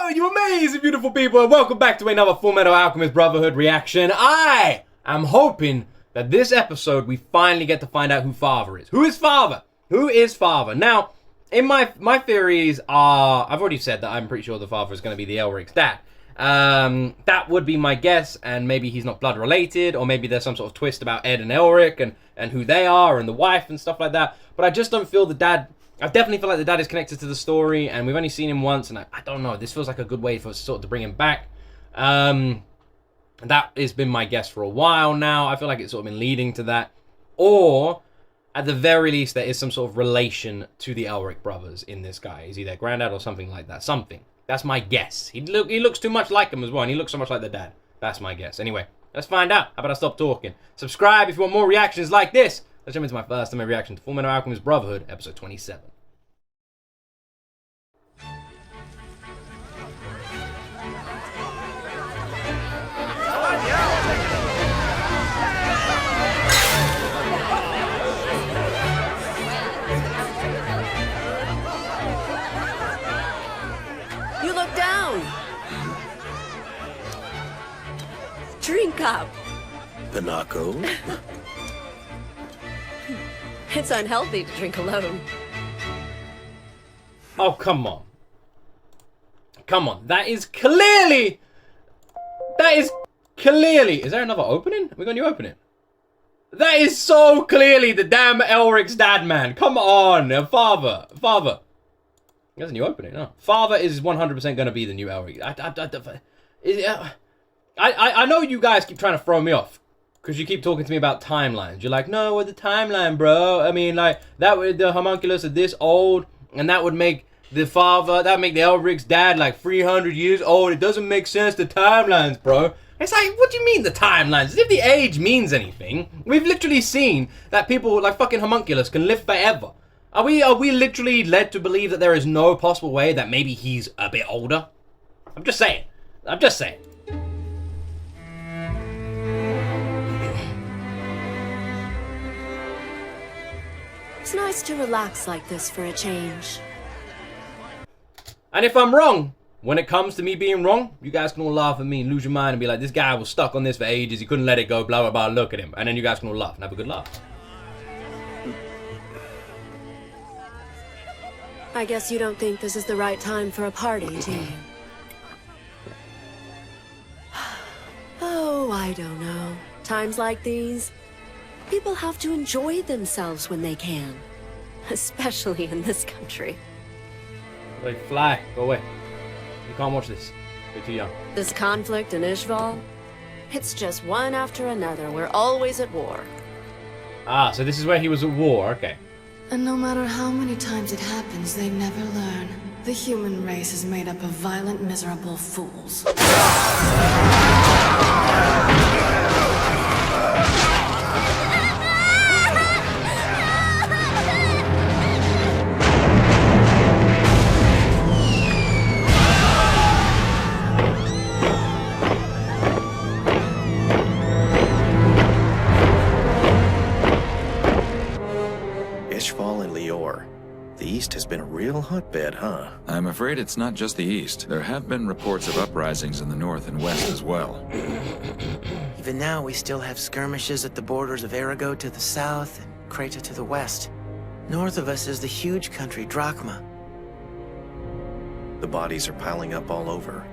Hello, you amazing, beautiful people, and welcome back to another FULLMETAL ALCHEMIST BROTHERHOOD reaction. I am hoping that this episode we finally get to find out who Father is. Who is Father? Who is Father? Now, in my theories are, I've already said that I'm pretty sure the Father is going to be the Elric's dad. That would be my guess, and maybe he's not blood related, or maybe there's some sort of twist about Ed and Elric and who they are and the wife and stuff like that. But I just don't feel the dad. I definitely feel like the dad is connected to the story, and we've only seen him once, and I don't know. This feels like a good way for us sort of to bring him back. That has been my guess for a while now. I feel like it's sort of been leading to that, or at the very least, there is some sort of relation to the Elric brothers in this guy. Is he their granddad or something like that? Something. That's my guess. He looks too much like him as well, and he looks so much like the dad. That's my guess. Anyway, let's find out. How about I stop talking? Subscribe if you want more reactions like this. Let's jump into my first time reaction to FULLMETAL ALCHEMIST BROTHERHOOD, episode 27. You look down. Drink up. Pinocchio? It's unhealthy to drink alone. Oh, come on. Come on. That is clearly... Is there another opening? We got a new opening? That is so clearly the damn Elric's dad, man. Come on. Father. There's a new opening, no. Father is 100% going to be the new Elric. I know you guys keep trying to throw me off. Because you keep talking to me about timelines. You're like, no, with the timeline, bro. I mean, like, that would, the homunculus are this old, and that would make the father, that would make the Elric's dad like 300 years old. It doesn't make sense, the timelines, bro. It's like, what do you mean the timelines? As if the age means anything. We've literally seen that people like fucking homunculus can live forever. Are we literally led to believe that there is no possible way that maybe he's a bit older? I'm just saying. It's nice to relax like this for a change. And if I'm wrong, when it comes to me being wrong, you guys can all laugh at me and lose your mind and be like, this guy was stuck on this for ages, he couldn't let it go, blah, blah, blah, look at him. And then you guys can all laugh and have a good laugh. I guess you don't think this is the right time for a party, do you? Oh, I don't know. Times like these, people have to enjoy themselves when they can. Especially in this country. Like, fly, go away. You can't watch this. You're too young. This conflict in Ishval, it's just one after another. We're always at war. Ah, so this is where he was at war, okay. And no matter how many times it happens, they never learn. The human race is made up of violent, miserable fools. The East has been a real hotbed, huh? I'm afraid it's not just the East. There have been reports of uprisings in the North and West as well. Even now, we still have skirmishes at the borders of Arago to the south and Creta to the west. North of us is the huge country, Drachma. The bodies are piling up all over.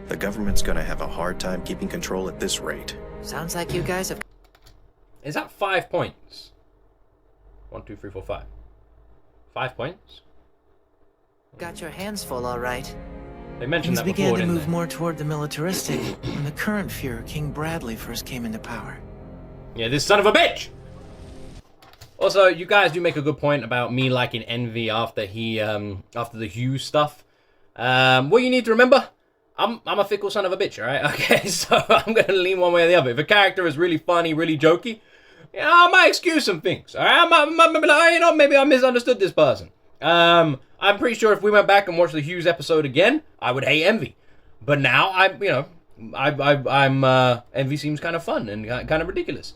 The government's gonna have a hard time keeping control at this rate. Sounds like you guys have... Is that 5 points? 1, 2, 3, 4, 5. 5 points? got your hands full, all right. They mentioned Things that before, began to didn't move they? more toward the militaristic when the current Fuhrer, King Bradley, first came into power. Yeah, this son of a bitch! Also, you guys do make a good point about me liking Envy after after the Hughes stuff. What you need to remember, I'm a fickle son of a bitch, alright? Okay, so I'm gonna lean one way or the other. If a character is really funny, really jokey, yeah, I might excuse some things, alright? I might be like, you know, maybe I misunderstood this person. I'm pretty sure if we went back and watched the Hughes episode again, I would hate Envy. But now, Envy seems kind of fun and kind of ridiculous.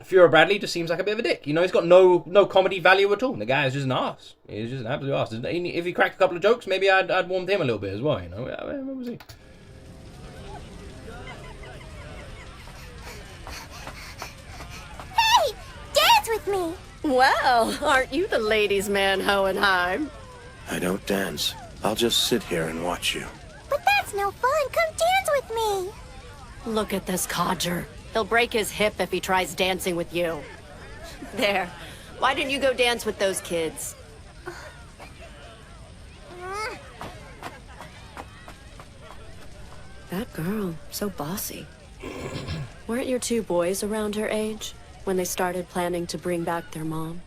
Theodore Bradley just seems like a bit of a dick. You know, he's got no comedy value at all. The guy is just an arse. He's just an absolute arse. If he cracked a couple of jokes, maybe I'd warmed him a little bit as well, you know. What was he? Hey! Dance with me! Well, aren't you the ladies' man, Hohenheim? I don't dance. I'll just sit here and watch you. But that's no fun. Come dance with me! Look at this codger. He'll break his hip if he tries dancing with you. There. Why didn't you go dance with those kids? That girl, so bossy. Weren't your two boys around her age when they started planning to bring back their mom?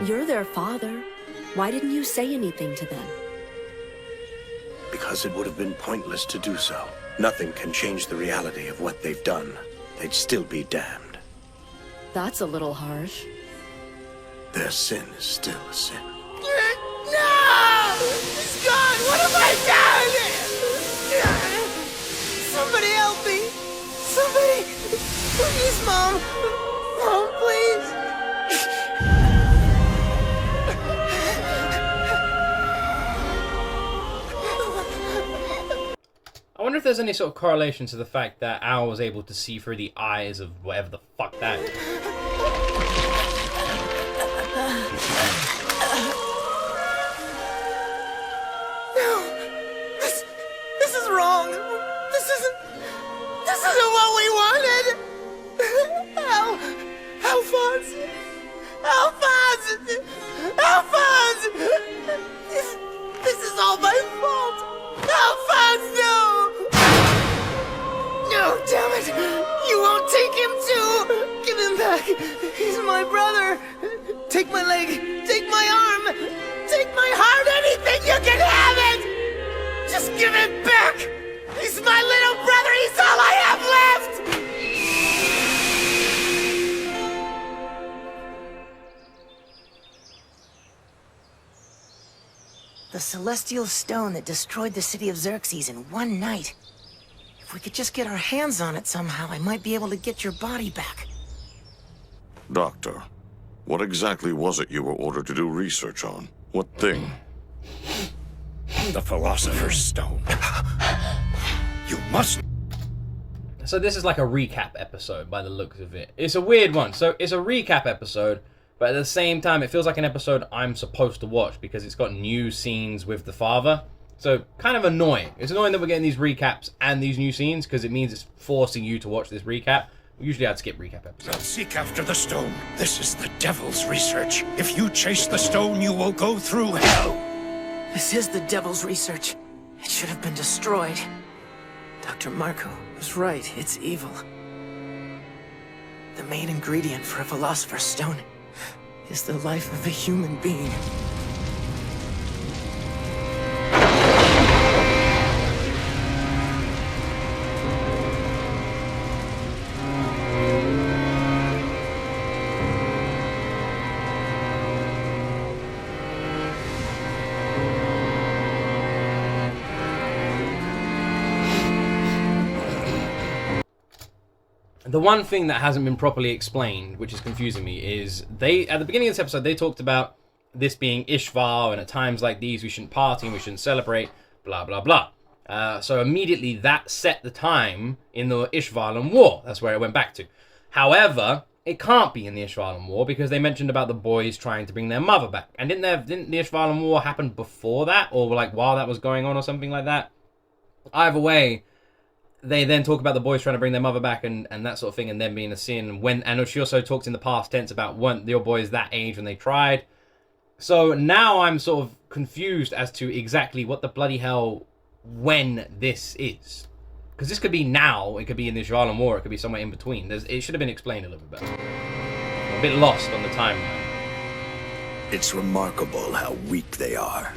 You're their father. Why didn't you say anything to them? Because it would have been pointless to do so. Nothing can change the reality of what they've done. They'd still be damned. That's a little harsh. Their sin is still a sin. No! He's gone! What have I done? Somebody help me! Somebody! Please, Mom! Mom, please! I wonder if there's any sort of correlation to the fact that Al was able to see through the eyes of whatever the fuck that is. No! This is wrong! This isn't what we wanted! Alphonse! Alphonse! Alphonse! This is all my fault! Alphonse, no! No, damn it! You won't take him too! Give him back! He's my brother! Take my leg! Take my arm! Take my heart! Anything! You can have it! Just give it back! He's my little brother! He's all I have left! The celestial stone that destroyed the city of Xerxes in one night. If we could just get our hands on it somehow, I might be able to get your body back. Doctor, what exactly was it you were ordered to do research on? What thing? The Philosopher's Stone. You must... So this is like a recap episode by the looks of it. It's a weird one. So it's a recap episode, but at the same time, it feels like an episode I'm supposed to watch because it's got new scenes with the father. So kind of annoying. It's annoying that we're getting these recaps and these new scenes because it means it's forcing you to watch this recap. Usually I'd skip recap episodes. Seek after the stone. This is the devil's research. If you chase the stone, you will go through hell. This is the devil's research. It should have been destroyed. Dr. Marco was right. It's evil. The main ingredient for a philosopher's stone is the life of a human being. The one thing that hasn't been properly explained, which is confusing me, is at the beginning of this episode, they talked about this being Ishvar, and at times like these, we shouldn't party and we shouldn't celebrate, blah, blah, blah. So immediately that set the time in the Ishvalan War. That's where it went back to. However, it can't be in the Ishvalan War because they mentioned about the boys trying to bring their mother back. And didn't the Ishvalan War happen before that, or like while that was going on or something like that? Either way, they then talk about the boys trying to bring their mother back and that sort of thing, and them being a sin. And she also talked in the past tense about weren't your boys that age when they tried. So now I'm sort of confused as to exactly what the bloody hell when this is. Because this could be now, it could be in the Ishvalan War, it could be somewhere in between. It should have been explained a little bit better. I'm a bit lost on the timeline. It's remarkable how weak they are.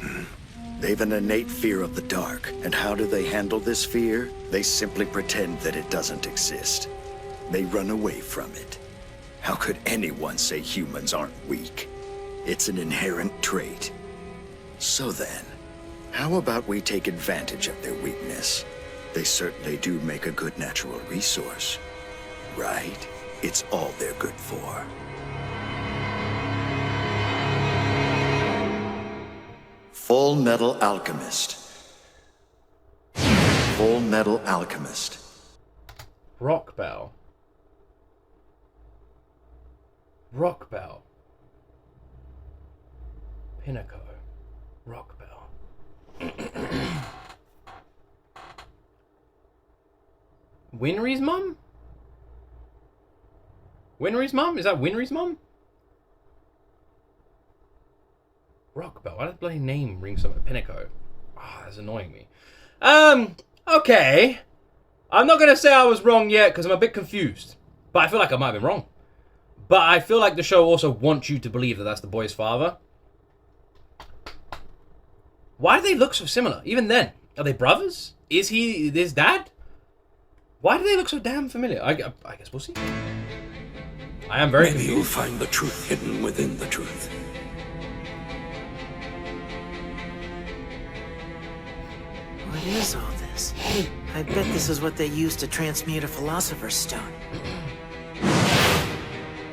They've an innate fear of the dark, and how do they handle this fear? They simply pretend that it doesn't exist. They run away from it. How could anyone say humans aren't weak? It's an inherent trait. So then, how about we take advantage of their weakness? They certainly do make a good natural resource, right? It's all they're good for. Full Metal Alchemist. Full Metal Alchemist. Rock Bell. Rock Bell. Pinnacle. Rock Bell. Winry's mum? Winry's mum? Is that Winry's mum? Rock Bell. Why does the bloody name ring something? Pinnacle. Ah, that's annoying me. Okay. I'm not going to say I was wrong yet because I'm a bit confused. But I feel like I might have been wrong. But I feel like the show also wants you to believe that that's the boy's father. Why do they look so similar? Even then. Are they brothers? Is he his dad? Why do they look so damn familiar? I guess we'll see. I am very Maybe confused. you'll find the truth hidden within the truth. What is all this? I bet this is what they used to transmute a philosopher's stone.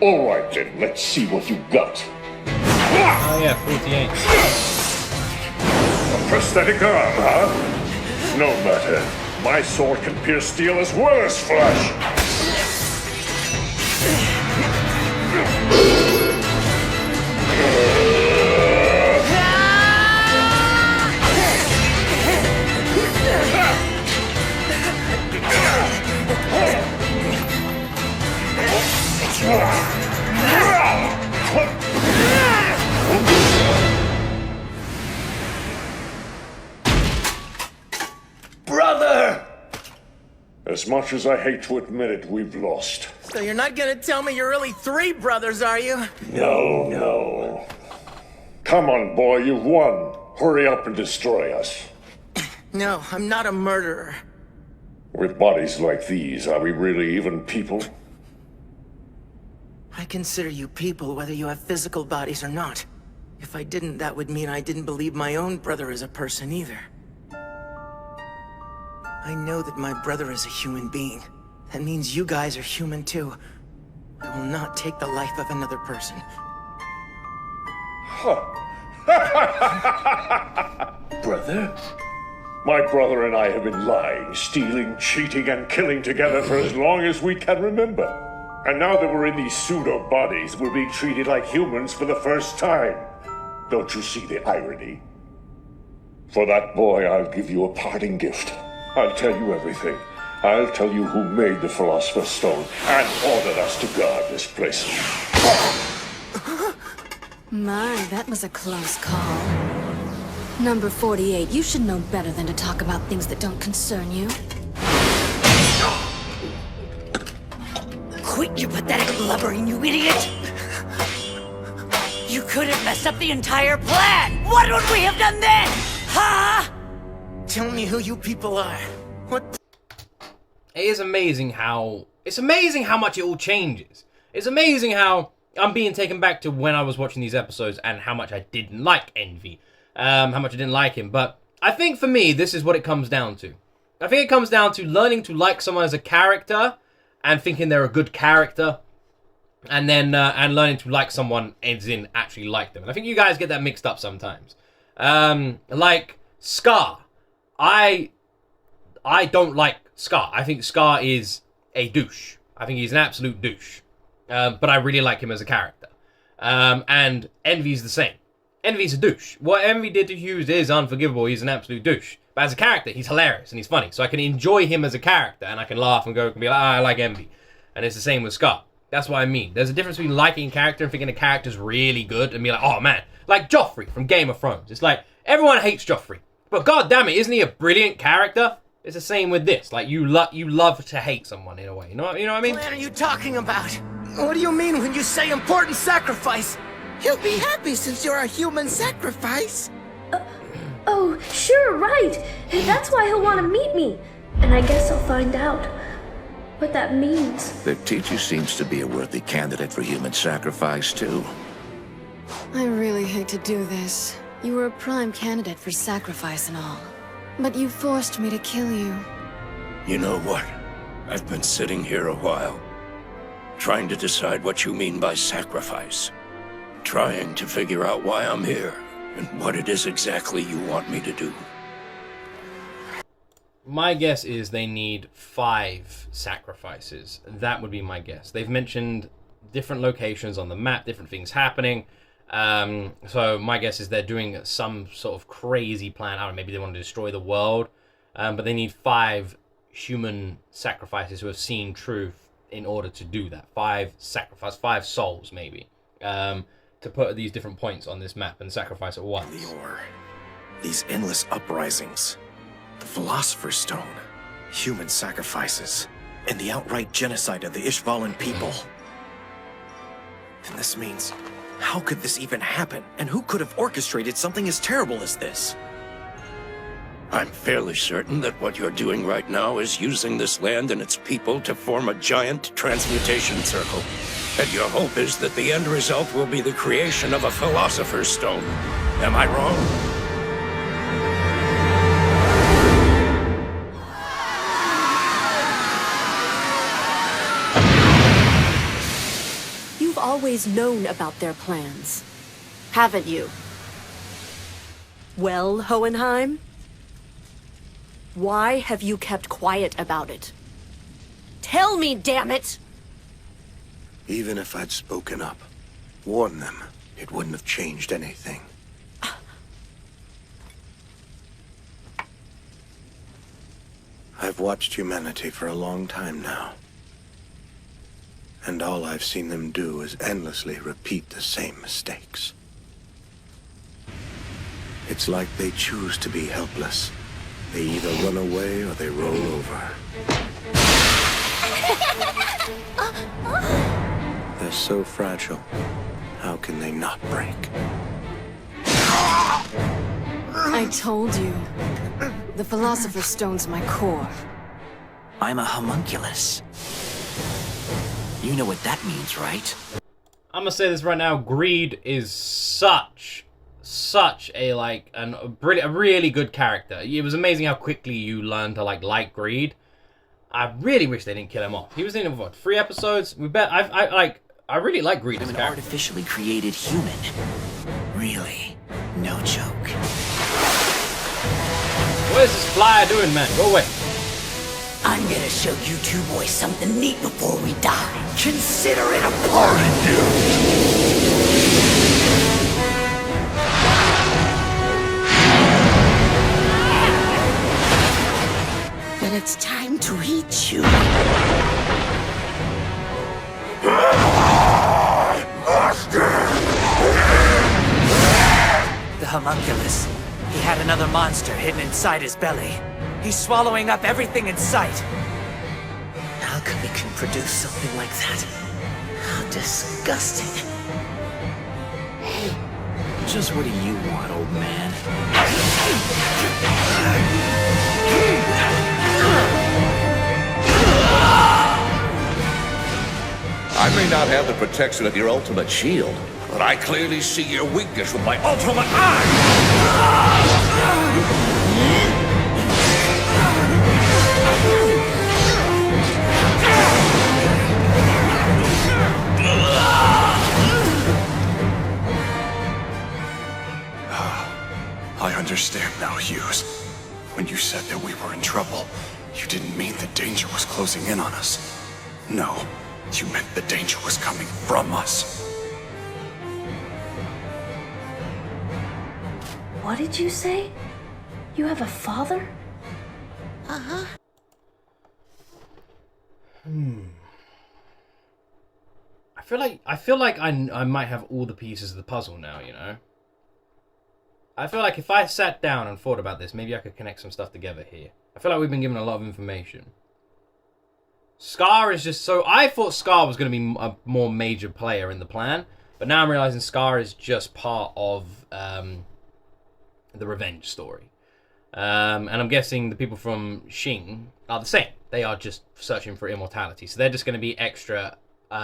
All right then, let's see what you got. Oh yeah, 48. A prosthetic arm, huh? No matter. My sword can pierce steel as well as flesh. Brother! As much as I hate to admit it, we've lost. So you're not gonna tell me you're really 3 brothers, are you? No. Come on, boy, you've won. Hurry up and destroy us. No, I'm not a murderer. With bodies like these, are we really even people? I consider you people whether you have physical bodies or not. If I didn't, that would mean I didn't believe my own brother is a person either. I know that my brother is a human being. That means you guys are human too. I will not take the life of another person. Brother? My brother and I have been lying, stealing, cheating, and killing together for as long as we can remember. And now that we're in these pseudo-bodies, we're being treated like humans for the first time. Don't you see the irony? For that boy, I'll give you a parting gift. I'll tell you everything. I'll tell you who made the Philosopher's Stone and ordered us to guard this place. My, that was a close call. Number 48, you should know better than to talk about things that don't concern you. Quit, you pathetic blubbering, you idiot! You could have messed up the entire plan! What would we have done then? Huh? Tell me who you people are. What? It is amazing how... It's amazing how much it all changes. It's amazing how I'm being taken back to when I was watching these episodes and how much I didn't like Envy. How much I didn't like him. But I think for me, this is what it comes down to. I think it comes down to learning to like someone as a character and thinking they're a good character. And then and learning to like someone as in actually like them. And I think you guys get that mixed up sometimes. Like Scar. I don't like Scar. I think Scar is a douche. I think he's an absolute douche. But I really like him as a character. And Envy's the same. Envy's a douche. What Envy did to Hughes is unforgivable. He's an absolute douche. But as a character, he's hilarious and he's funny. So I can enjoy him as a character and I can laugh and go and be like, I like Envy. And it's the same with Scar. That's what I mean. There's a difference between liking a character and thinking a character's really good and be like, oh man. Like Joffrey from Game of Thrones. It's like, everyone hates Joffrey. But god damn it, isn't he a brilliant character? It's the same with this. Like, you love to hate someone in a way. You know what I mean? What are you talking about? What do you mean when you say important sacrifice? He'll be happy since you're a human sacrifice. Oh, sure, right. And that's why he'll want to meet me. And I guess I'll find out what that means. The teacher seems to be a worthy candidate for human sacrifice, too. I really hate to do this. You were a prime candidate for sacrifice and all. But you forced me to kill you. You know what? I've been sitting here a while, trying to decide what you mean by sacrifice. Trying to figure out why I'm here, and what it is exactly you want me to do. My guess is they need 5 sacrifices. That would be my guess. They've mentioned different locations on the map, different things happening. So my guess is they're doing some sort of crazy plan. I don't know, maybe they want to destroy the world. But they need 5 human sacrifices who have seen truth in order to do that. 5 sacrifice, 5 souls maybe. To put at these different points on this map and sacrifice at once. These endless uprisings. The Philosopher's Stone, human sacrifices, and the outright genocide of the Ishvalan people. And this means, how could this even happen? And who could have orchestrated something as terrible as this? I'm fairly certain that what you're doing right now is using this land and its people to form a giant transmutation circle. And your hope is that the end result will be the creation of a Philosopher's Stone. Am I wrong? You've always known about their plans, haven't you? Well, Hohenheim? Why have you kept quiet about it? Tell me, damn it! Even if I'd spoken up, warned them, it wouldn't have changed anything. I've watched humanity for a long time now. And all I've seen them do is endlessly repeat the same mistakes. It's like they choose to be helpless. They either run away or they roll over. They're so fragile. How can they not break? I told you. The Philosopher's Stone's my core. I'm a homunculus. You know what that means, right? I'm gonna say this right now. Greed is such a a really good character. It was amazing how quickly you learned to like Greed. I really wish they didn't kill him off. He was in what, 3 episodes? I really like Greed as a I'm an character. artificially created human. Really, no joke. What is this flyer doing, man? Go away. I'm gonna show you 2 boys something neat before we die. Consider it a party, Then it's time to eat you. The homunculus. He had another monster hidden inside his belly. He's swallowing up everything in sight. Alchemy can produce something like that. How disgusting. Just what do you want, old man? I may not have the protection of your ultimate shield, but I clearly see your weakness with my ultimate eye! I understand now, Hughes. When you said that we were in trouble, you didn't mean the danger was closing in on us. No, you meant the danger was coming from us. What did you say? You have a father? Uh-huh. I feel like I might have all the pieces of the puzzle now, you know? I feel like if I sat down and thought about this, maybe I could connect some stuff together here. I feel like we've been given a lot of information. Scar is just so... I thought Scar was going to be a more major player in the plan, but now I'm realizing Scar is just part of the revenge story. And I'm guessing the people from Xing are the same. They are just searching for immortality. So they're just going to be extra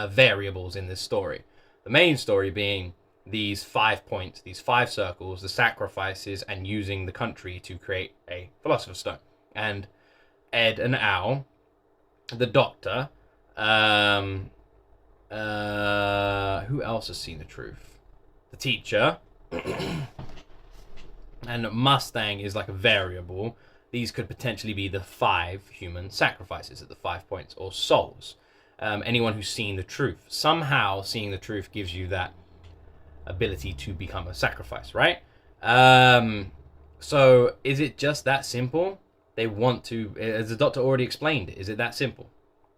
variables in this story. The main story being these 5 points, these 5 circles, the sacrifices, and using the country to create a philosopher's stone. And Ed and Al, the doctor, who else has seen the truth? The teacher, and Mustang is like a variable. These could potentially be the 5 human sacrifices at the 5 points, or souls. Anyone who's seen the truth. Somehow seeing the truth gives you that ability to become a sacrifice, right? So is it just that simple? They want to, as the doctor already explained, is it that simple?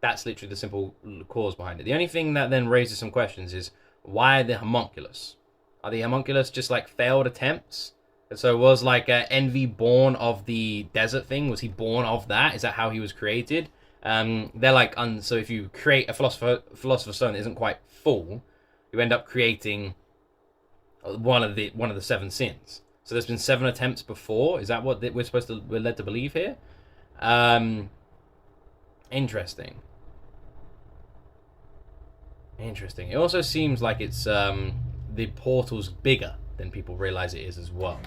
That's literally the simple cause behind it. The only thing that then raises some questions is, why the homunculus? Are the homunculus just like failed attempts? And so was like Envy born of the desert thing? Was he born of that? Is that how he was created? They're like, so if you create a philosopher's stone that isn't quite full, you end up creating one of the 7 sins. So there's been 7 attempts before. Is that what we're led to believe here? Interesting. Interesting. It also seems like it's the portal's bigger than people realize it is as well.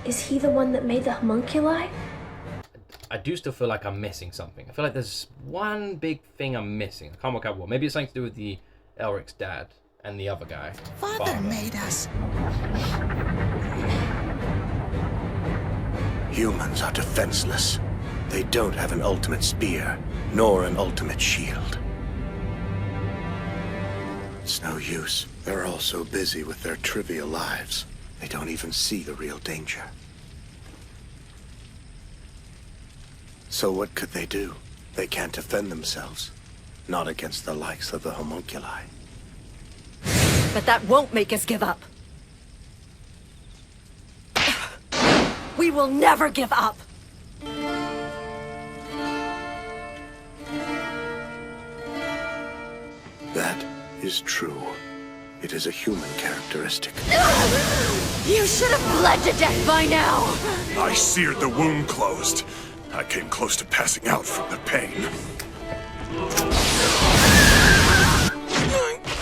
Is he the one that made the homunculi? I do still feel like I'm missing something. I feel like there's one big thing I'm missing. I can't work out what. Maybe it's something to do with the Elric's dad and the other guy. Father made us. Humans are defenseless. They don't have an ultimate spear, nor an ultimate shield. It's no use. They're all so busy with their trivial lives, they don't even see the real danger. So what could they do? They can't defend themselves. Not against the likes of the homunculi. But that won't make us give up. We will never give up. That is true. It is a human characteristic. You should have bled to death by now! I seared the wound closed. I came close to passing out from the pain.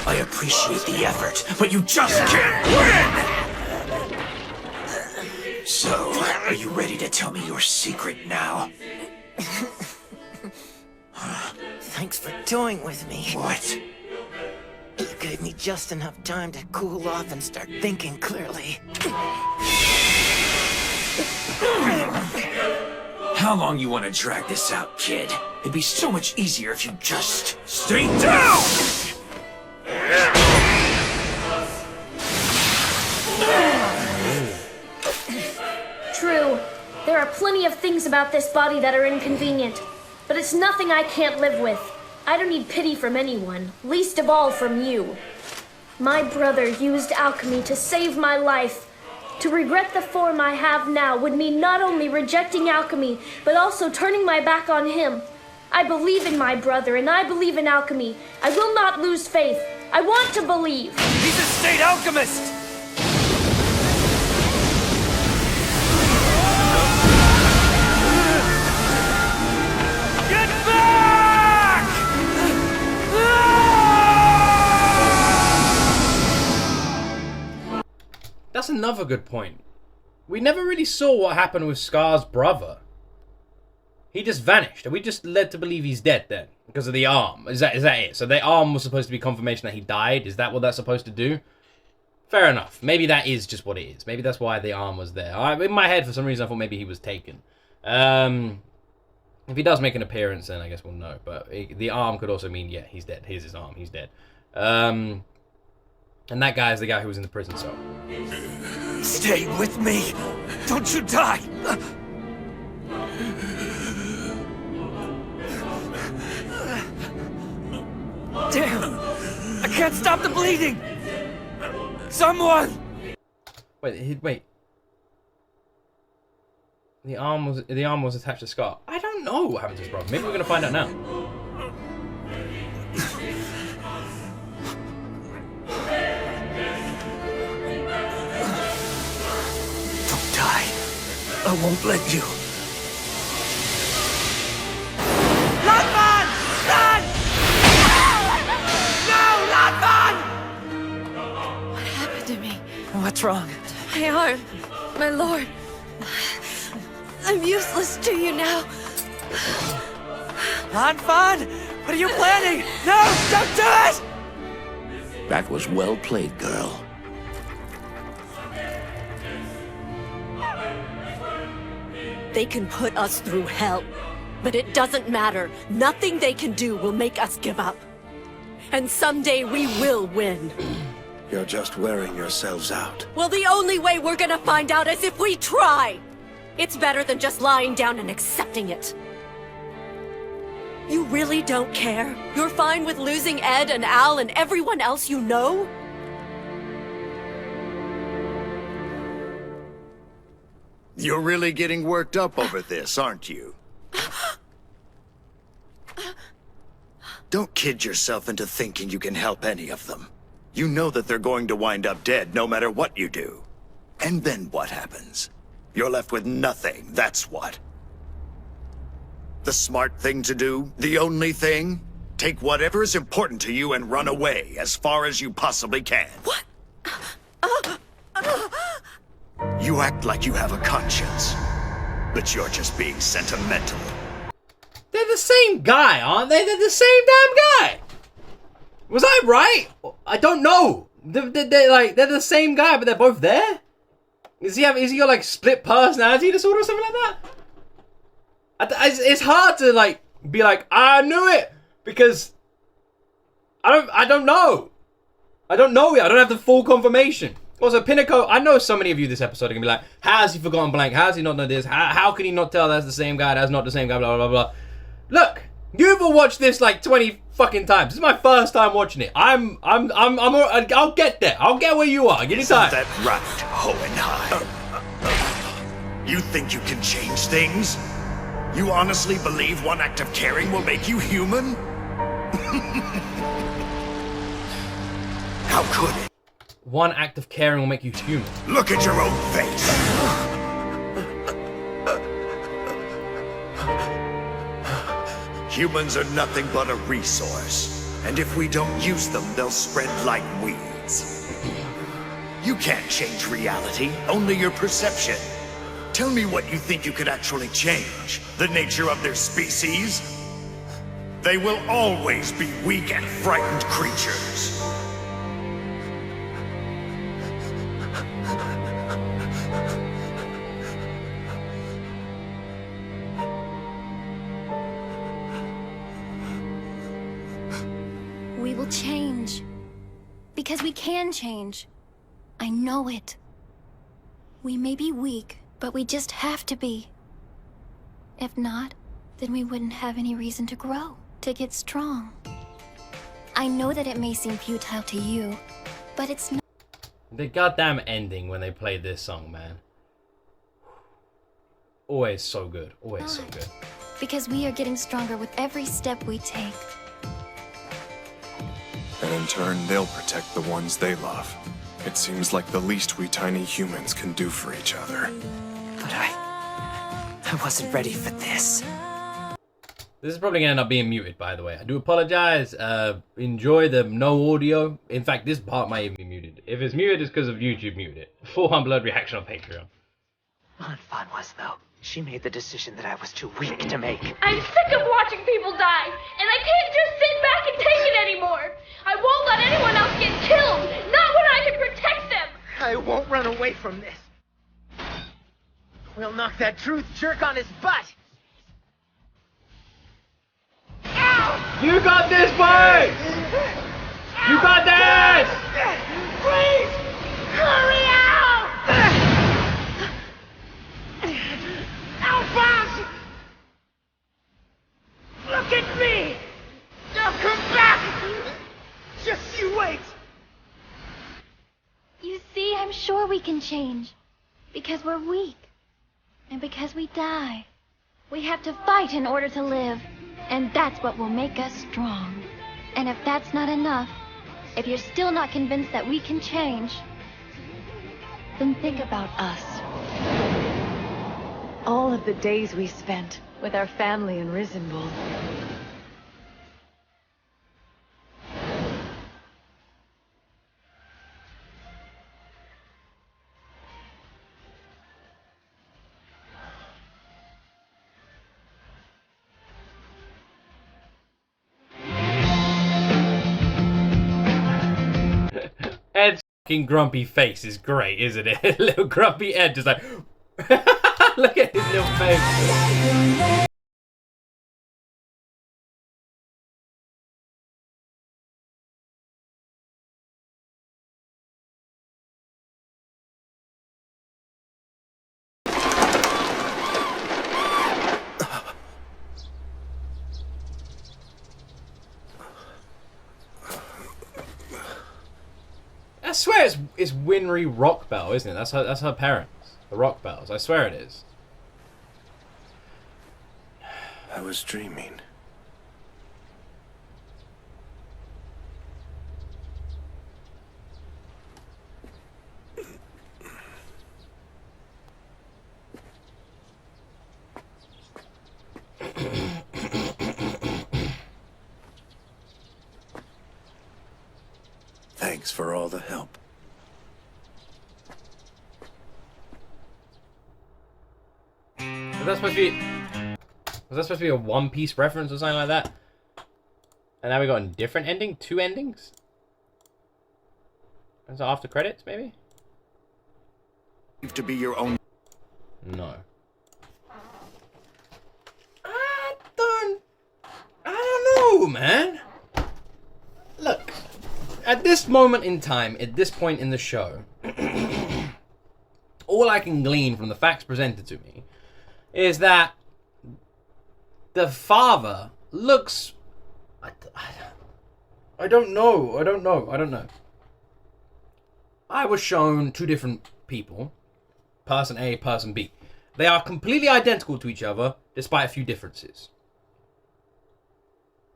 I appreciate the effort, but you just can't win! So, are you ready to tell me your secret now? Thanks for toying with me. What? You gave me just enough time to cool off and start thinking clearly. How long you want to drag this out, kid? It'd be so much easier if you just stay down! True. There are plenty of things about this body that are inconvenient, but it's nothing I can't live with. I don't need pity from anyone, least of all from you. My brother used alchemy to save my life. To regret the form I have now would mean not only rejecting alchemy, but also turning my back on him. I believe in my brother, and I believe in alchemy. I will not lose faith. I want to believe. He's a state alchemist! Get back! That's another good point. We never really saw what happened with Scar's brother. He just vanished. Are we just led to believe he's dead then? Because of the arm? Is that it? So the arm was supposed to be confirmation that he died? Is that what that's supposed to do? Fair enough. Maybe that is just what it is. Maybe that's why the arm was there. In my head, for some reason, I thought maybe he was taken. If he does make an appearance, then I guess we'll know. But the arm could also mean, yeah, he's dead. Here's his arm. He's dead. And that guy is the guy who was in the prison cell. Stay with me! Don't you die! Damn! I can't stop the bleeding! Someone! Wait. The arm was attached to Scar. I don't know what happened to his brother. Maybe we're gonna find out now. Don't die. I won't let you. Lotman! Run! No, Lotman! What happened to me? What's wrong? My arm, my lord. I'm useless to you now. Anfan, what are you planning? No, don't do it! That was well played, girl. They can put us through hell, but it doesn't matter. Nothing they can do will make us give up. And someday we will win. You're just wearing yourselves out. Well, the only way we're gonna find out is if we try. It's better than just lying down and accepting it. You really don't care? You're fine with losing Ed and Al and everyone else you know? You're really getting worked up over this, aren't you? Don't kid yourself into thinking you can help any of them. You know that they're going to wind up dead no matter what you do. And then what happens? You're left with nothing, that's what. The smart thing to do, the only thing, take whatever is important to you and run away as far as you possibly can. What? You act like you have a conscience, but you're just being sentimental. They're the same guy, aren't they? They're the same damn guy. Was I right? I don't know. They're the same guy, but they're both there. Is he got like split personality disorder or something like that? It's hard to like be like, I knew it, because I don't know. I don't know yet. I don't have the full confirmation. Also, Pinnacle, I know so many of you this episode are gonna be like, how has he forgotten blank? How has he not know this? How can he not tell that's the same guy? That's not the same guy. Blah blah blah blah. Look, you've all watched this like 20 fucking times. This is my first time watching it. I'll get there. I'll get where you are. Give me time. Isn't that right, Hohenheim? You think you can change things? You honestly believe one act of caring will make you human? How could it? One act of caring will make you human. Look at your own face. Humans are nothing but a resource. And if we don't use them, they'll spread like weeds. You can't change reality, only your perception. Tell me what you think you could actually change. The nature of their species? They will always be weak and frightened creatures. We will change. Because we can change. I know it. We may be weak, but we just have to be. If not, then we wouldn't have any reason to grow, to get strong. I know that it may seem futile to you, but it's not. The goddamn ending when they played this song, man. Always so good. Always so good. Because we are getting stronger with every step we take. And in turn, they'll protect the ones they love. It seems like the least we tiny humans can do for each other. But I wasn't ready for this. This is probably going to end up being muted, by the way. I do apologize. Enjoy the no audio. In fact, this part might even be muted. If it's muted, it's because of YouTube muted it. Full unblurred reaction on Patreon. Anfan was, though. She made the decision that I was too weak to make. I'm sick of watching people die, and I can't just sit back and take it anymore. I won't let anyone else get killed, not when I can protect them. I won't run away from this. We'll knock that truth jerk on his butt. Ow! You got this, boy! You got this! Please! Hurry out! Alphonse! Look at me! I'll come back! Just you wait! You see, I'm sure we can change. Because we're weak. And because we die. We have to fight in order to live. And that's what will make us strong. And if that's not enough, if you're still not convinced that we can change, then think about us. All of the days we spent with our family in Risenwold. Ed's fucking grumpy face is great, isn't it? Little grumpy Ed just like... Look at his little face. I swear it's Winry Rockbell, isn't it? That's her parents. The Rockbells. I swear it is. I was dreaming. Thanks for all the help. Was that supposed to be a One Piece reference or something like that? And now we got a different ending? 2 endings? Is it after credits, maybe? To be your own. No. I don't know, man. Look, at this moment in time, at this point in the show, all I can glean from the facts presented to me is that the father looks... I don't know. I was shown 2 different people. Person A, person B. They are completely identical to each other, despite a few differences.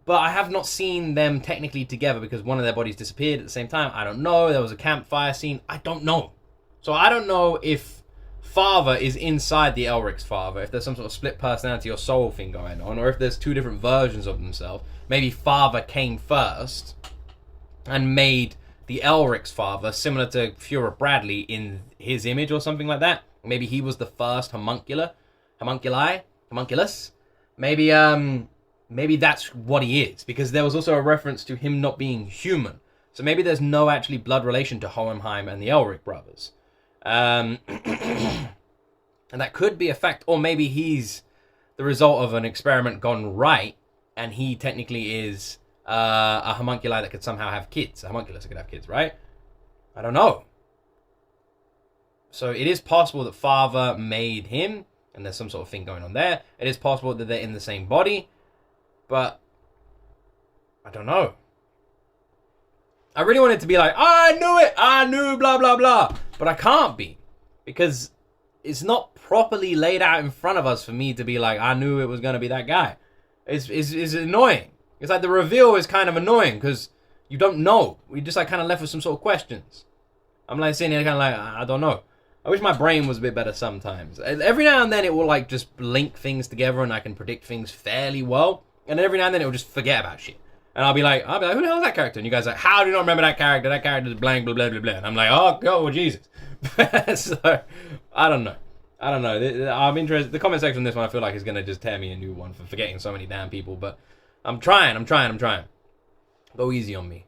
But I have not seen them technically together because one of their bodies disappeared at the same time. I don't know. There was a campfire scene. I don't know. So I don't know if father is inside the Elric's father, if there's some sort of split personality or soul thing going on, or if there's 2 different versions of themselves. Maybe father came first and made the Elric's father similar to Fuhrer Bradley in his image or something like that. Maybe he was the first homunculus. Maybe that's what he is, because there was also a reference to him not being human. So maybe there's no actually blood relation to Hohenheim and the Elric brothers. And that could be a fact, or maybe he's the result of an experiment gone right, and he technically is a homunculi that could somehow have kids. A homunculus that could have kids, right? I don't know. So it is possible that father made him, and there's some sort of thing going on there. It is possible that they're in the same body, but I don't know. I really wanted to be like, I knew it, I knew blah, blah, blah. But I can't be, because it's not properly laid out in front of us for me to be like, I knew it was going to be that guy. It's annoying. It's like the reveal is kind of annoying, because you don't know. We just like kind of left with some sort of questions. I'm like sitting here kind of like, I don't know. I wish my brain was a bit better sometimes. Every now and then it will like just link things together and I can predict things fairly well. And then every now and then it will just forget about shit. And I'll be like, who the hell is that character? And you guys are like, how do you not remember that character? That character is blank, blah, blah, blah, blah. And I'm like, oh, Jesus. So, I don't know. I'm interested. The comment section on this one I feel like is going to just tear me a new one for forgetting so many damn people. But I'm trying. Go easy on me.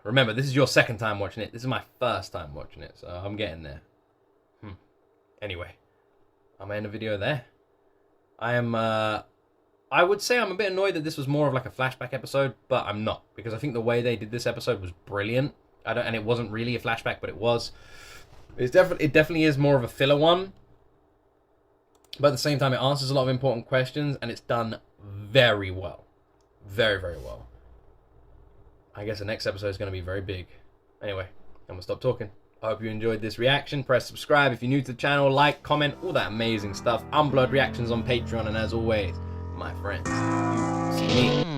Remember, this is your second time watching it. This is my first time watching it. So I'm getting there. Anyway, I'm going to end the video there. I would say I'm a bit annoyed that this was more of like a flashback episode, but I'm not, because I think the way they did this episode was brilliant. And it wasn't really a flashback, but it was. It definitely is more of a filler one, but at the same time, it answers a lot of important questions, and it's done very well, very, very well. I guess the next episode is going to be very big. Anyway, I'm gonna stop talking. I hope you enjoyed this reaction. Press subscribe if you're new to the channel, like, comment, all that amazing stuff. Unblood reactions on Patreon, and as always, my friends, you see me.